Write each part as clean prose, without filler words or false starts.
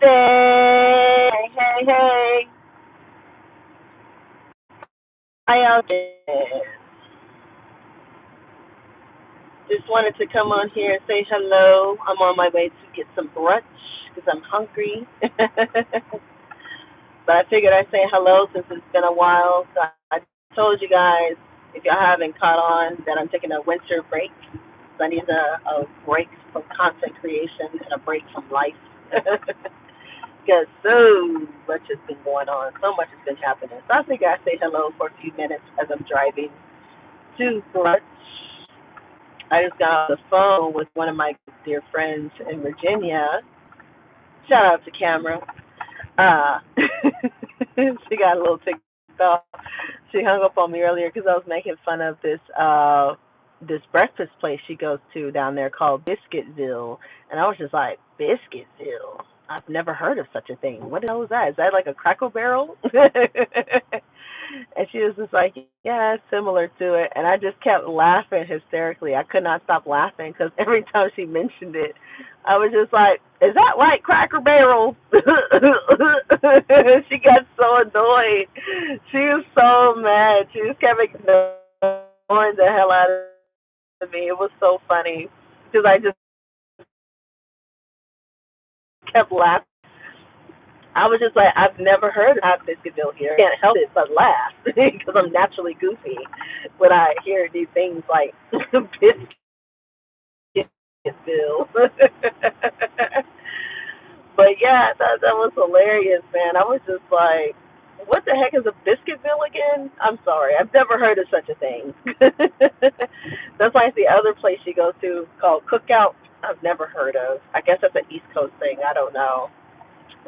Hey, hey, hey. Hi out there. Just wanted to come on here and say hello. I'm on my way to get some brunch because I'm hungry. But I figured I'd say hello since it's been a while. So I told you guys, if y'all haven't caught on, that I'm taking a winter break. So I need a break from content creation and a break from life. Because so much has been going on. So much has been happening. So I figured I'd say hello for a few minutes as I'm driving to brunch. I just got off the phone with one of my dear friends in Virginia. Shout out to Camera. Uh, she got a little ticked off. She hung up on me earlier because I was making fun of this breakfast place she goes to down there called Biscuitville, and I was just like, Biscuitville. I've never heard of such a thing. What the hell is that? Is that like a Cracker Barrel? And she was just like, yeah, it's similar to it. And I just kept laughing hysterically. I could not stop laughing because every time she mentioned it, I was just like, is that like Cracker Barrel? She got so annoyed. She was so mad. She just kept ignoring the hell out of me. It was so funny because I just kept laughing. I was just like, I've never heard of Biscuitville here. I can't help it but laugh because I'm naturally goofy when I hear these things like Biscuitville. But yeah, that was hilarious, man. I was just like, what the heck is a Biscuitville again? I'm sorry, I've never heard of such a thing. That's like the other place you go to called Cookout. I've never heard of. I guess that's an East Coast thing. I don't know.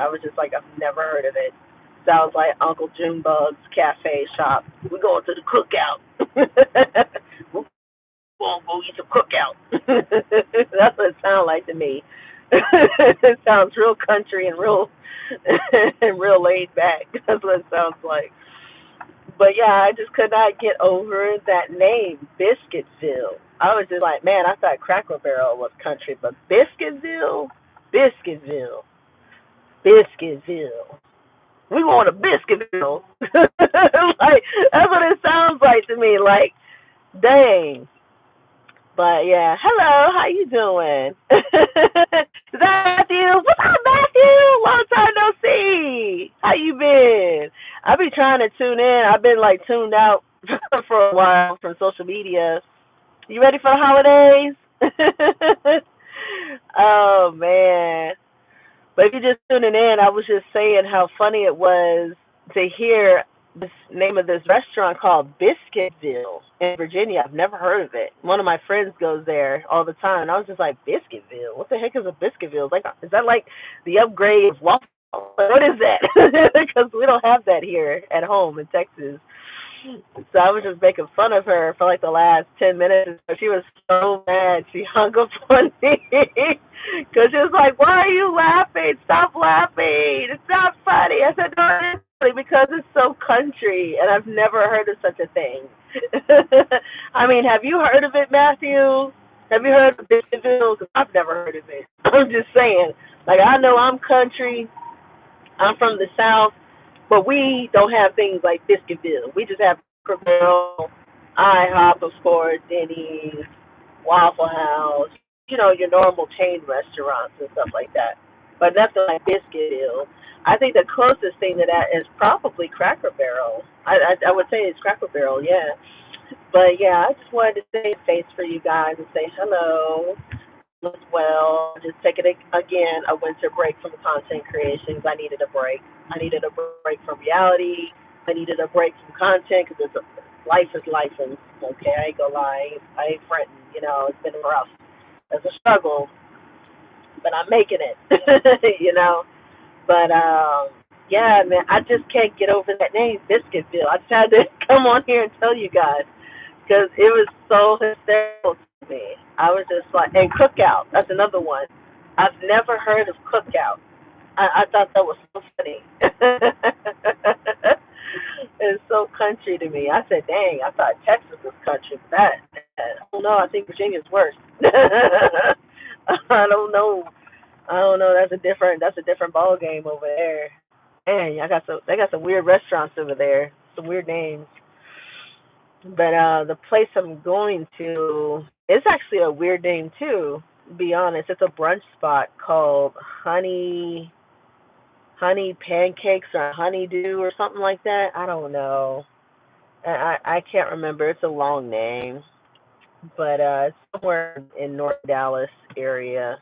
I was just like, I've never heard of it. Sounds like Uncle Junebug's cafe shop. We're going to the Cookout. We're going to go eat some Cookout. That's what it sounds like to me. It sounds real country and real and real laid back. That's what it sounds like. But yeah, I just could not get over that name, Biscuitville. I was just like, man, I thought Cracker Barrel was country, but Biscuitville, Biscuitville, Biscuitville. We going to Biscuitville. Like that's what it sounds like to me. Like, dang. But yeah, hello, how you doing? Matthew, what's up, Matthew? Long time no see. How you been? I be trying to tune in. I've been like tuned out for a while from social media. You ready for the holidays? Oh man. But if you're just tuning in, I was just saying how funny it was to hear this name of this restaurant called Biscuitville in Virginia. I've never heard of it. One of my friends goes there all the time, and I was just like, Biscuitville? What the heck is a Biscuitville? Like, is that like the upgrade of Waffle? What is that? Because we don't have that here at home in Texas. So I was just making fun of her for like the last 10 minutes. She was so mad. She hung up on me because she was like, why are you laughing? Stop laughing. It's not funny. I said, no, it's funny because it's so country and I've never heard of such a thing. I mean, have you heard of it, Matthew? Have you heard of Biscuitville? Because I've never heard of it. I'm just saying. Like, I know I'm country. I'm from the South. But we don't have things like Biscuitville. We just have Cracker Barrel, IHOP, of course, Denny's, Waffle House, your normal chain restaurants and stuff like that. But nothing like Biscuitville. I think the closest thing to that is probably Cracker Barrel. I would say it's Cracker Barrel, yeah. But yeah, I just wanted to say a face for you guys and say hello as well. Just taking again a winter break from content creation because I needed a break. I needed a break from reality. I needed a break from content because life is life, and okay, I ain't gonna lie, I ain't fronting. It's been rough. It's a struggle, but I'm making it. you know. But yeah, man, I just can't get over that name, Biscuitville. I just had to come on here and tell you guys because it was so hysterical to me. I was just like, and Cookout, that's another one. I've never heard of Cookout. I thought that was so funny. It's so country to me. I said, dang, I thought Texas was country. I don't know. I think Virginia's worse. I don't know. I don't know. That's a different ball game over there. Man, they got some weird restaurants over there. Some weird names. But the place I'm going to, it's actually a weird name too. To be honest, it's a brunch spot called Honey Pancakes or Honeydew or something like that. I don't know. I can't remember. It's a long name, but it's somewhere in North Dallas area.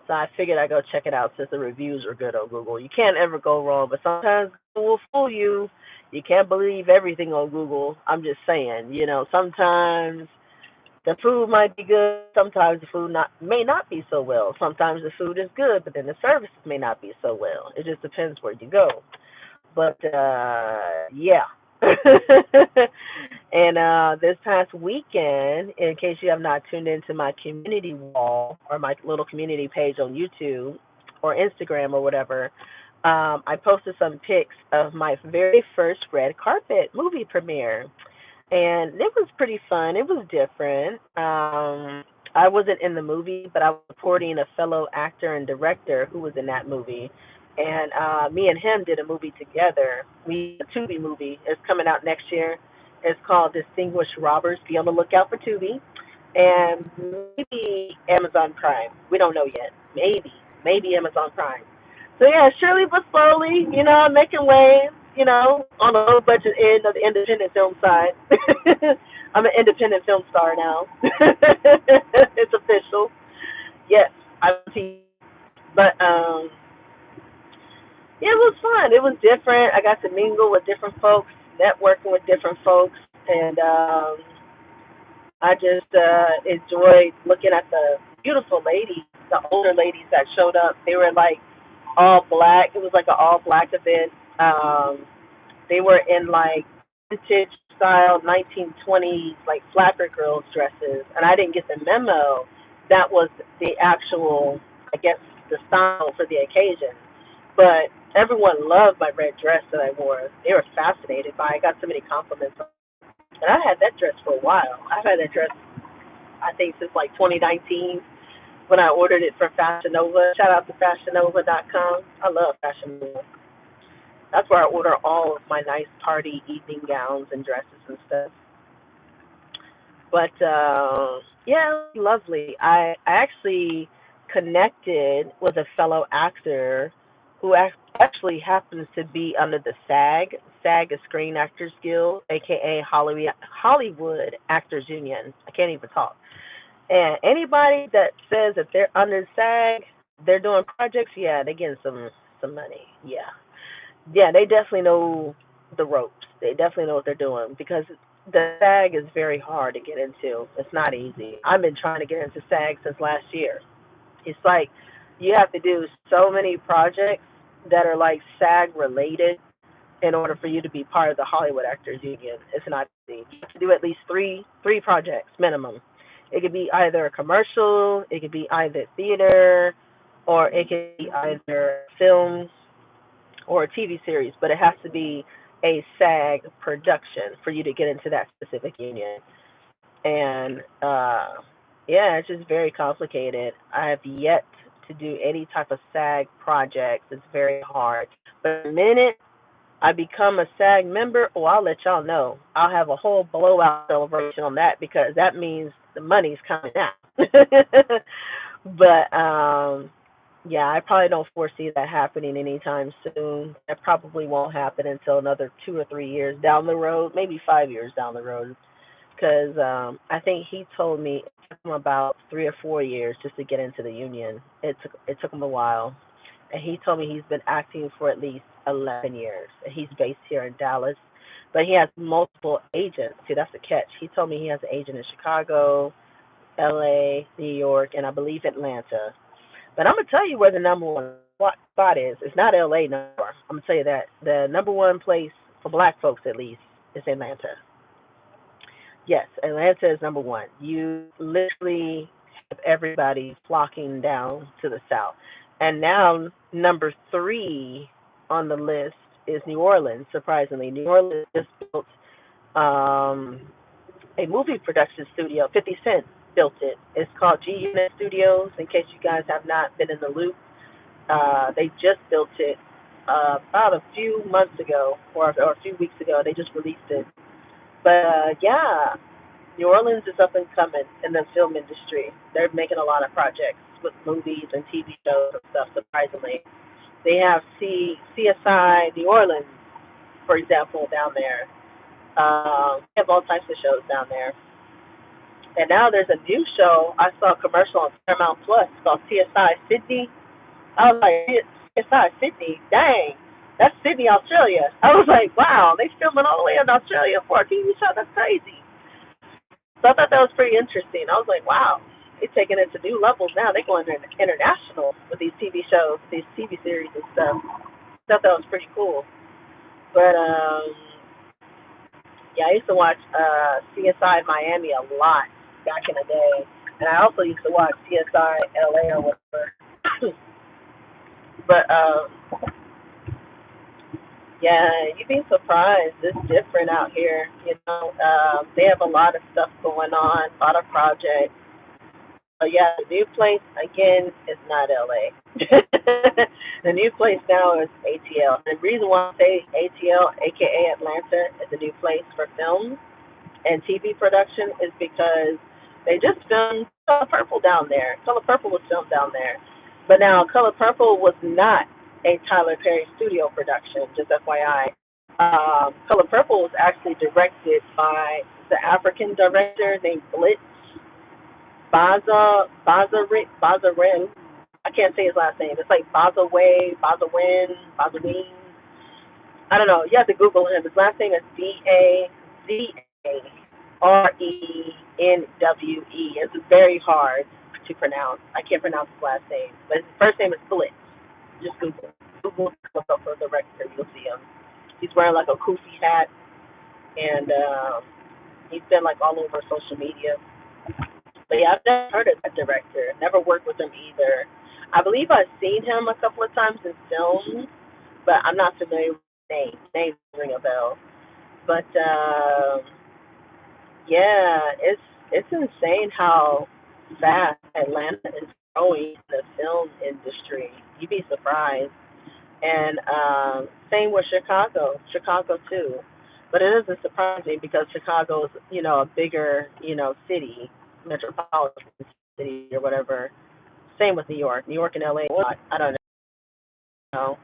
So I figured I'd go check it out since the reviews are good on Google. You can't ever go wrong, but sometimes Google will fool you. You can't believe everything on Google. I'm just saying, sometimes the food might be good, sometimes the food not may not be so well. Sometimes the food is good, but then the services may not be so well. It just depends where you go. But yeah. And this past weekend, in case you have not tuned into my community wall or my little community page on YouTube or Instagram or whatever, I posted some pics of my very first red carpet movie premiere. And it was pretty fun. It was different. I wasn't in the movie, but I was supporting a fellow actor and director who was in that movie. And me and him did a movie together. A Tubi movie. It's coming out next year. It's called Distinguished Robbers. Be on the lookout for Tubi. And maybe Amazon Prime. We don't know yet. Maybe Amazon Prime. So yeah, surely but slowly, I'm making waves, on the low budget end of the independent film side. I'm an independent film star now. It's official. Yes, I'm but yeah, it was fun. It was different. I got to mingle with different folks, networking with different folks, and I just enjoyed looking at the beautiful ladies, the older ladies that showed up. They were like all black. It was like an all black event. They were in like vintage style 1920s like flapper girls dresses, and I didn't get the memo. That was the actual, I guess, the style for the occasion. But everyone loved my red dress that I wore. They were fascinated by it. I got so many compliments. And I had that dress for a while. I've had that dress, I think, since like 2019 when I ordered it from Fashion Nova. Shout out to FashionNova.com. I love Fashion Nova. That's where I order all of my nice party evening gowns and dresses and stuff. But yeah, it was lovely. I actually connected with a fellow actor who actually happens to be under the SAG. SAG is Screen Actors Guild, aka Hollywood Actors Union. I can't even talk. And anybody that says that they're under SAG, they're doing projects. Yeah, they're getting some money. Yeah, yeah, they definitely know the ropes. They definitely know what they're doing because the SAG is very hard to get into. It's not easy. I've been trying to get into SAG since last year. It's like you have to do so many projects that are like SAG related in order for you to be part of the Hollywood Actors Union. It's not easy. You have to do at least three projects minimum. It could be either a commercial, it could be either theater, or it could be either films or a TV series, but it has to be a SAG production for you to get into that specific union. And yeah, it's just very complicated. I have yet to do any type of SAG projects. It's very hard. But the minute I become a SAG member, oh, I'll let y'all know. I'll have a whole blowout celebration on that because that means the money's coming out. But yeah, I probably don't foresee that happening anytime soon. That probably won't happen until another 2 or 3 years down the road, maybe 5 years down the road. Because I think he told me it took him about 3 or 4 years just to get into the union. It took him a while, and he told me he's been acting for at least 11 years. And he's based here in Dallas, but he has multiple agents. See, that's the catch. He told me he has an agent in Chicago, L.A., New York, and I believe Atlanta. But I'm gonna tell you where the number one spot is. It's not L.A. no more. I'm gonna tell you that the number one place for Black folks, at least, is Atlanta. Yes, Atlanta is number one. You literally have everybody flocking down to the south. And now number three on the list is New Orleans, surprisingly. New Orleans just built um, a movie production studio, 50 Cent. built it. It's called G Unit Studios. In case you guys have not been in the loop, they just built it about a few months ago or a few weeks ago. They just released it. But yeah, New Orleans is up and coming in the film industry. They're making a lot of projects with movies and TV shows and stuff. Surprisingly, they have CSI New Orleans, for example, down there. They have all types of shows down there. And now there's a new show. I saw a commercial on Paramount Plus called CSI Sydney. I was like, CSI Sydney? Dang, that's Sydney, Australia. I was like, wow, they filming all the way in Australia for a TV show? That's crazy. So I thought that was pretty interesting. I was like, wow, they're taking it to new levels now. They're going international with these TV shows, these TV series and stuff. I thought that was pretty cool. But yeah, I used to watch CSI Miami a lot back in the day, and I also used to watch CSI LA or whatever. But yeah, you'd be surprised. It's different out here. You know, they have a lot of stuff going on, a lot of projects. But yeah, the new place again is not LA. The new place now is ATL. The reason why I say ATL, aka Atlanta, is a new place for film and TV production is because they just filmed Color Purple down there. Color Purple was filmed down there. But now Color Purple was not a Tyler Perry studio production, just FYI. Color Purple was actually directed by the African director named Blitz Bazarin. I can't say his last name. It's like Bazawin. I don't know. You have to Google him. His last name is Bazarrenwe. It's very hard to pronounce. I can't pronounce his last name, but his first name is Blitz. Just Google look up for the record. You'll see him. He's wearing like a kufi hat, and he's been like all over social media. But yeah, I've never heard of that director. Never worked with him either. I believe I've seen him a couple of times in films, but I'm not familiar with his name. Names ring a bell. But yeah, it's insane how fast Atlanta is growing in the film industry. You'd be surprised. And same with Chicago too. But it doesn't surprise me because Chicago is, a bigger, city, metropolitan city or whatever. Same with New York. New York and LA. I don't know.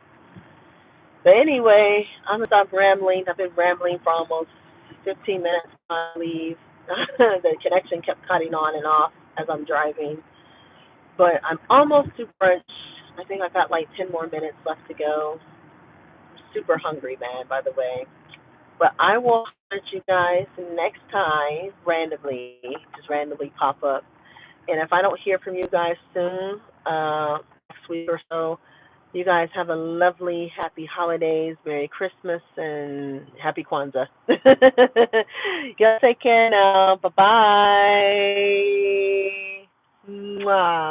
But anyway, I'm gonna stop rambling. I've been rambling for almost 15 minutes before I leave. The connection kept cutting on and off as I'm driving. But I'm almost to brunch. I think I got like 10 more minutes left to go. Super hungry, man, by the way. But I will let you guys next time just randomly pop up. And if I don't hear from you guys soon, next week or so, you guys have a lovely, happy holidays, Merry Christmas, and Happy Kwanzaa. You guys take care now. Bye bye. Mwah.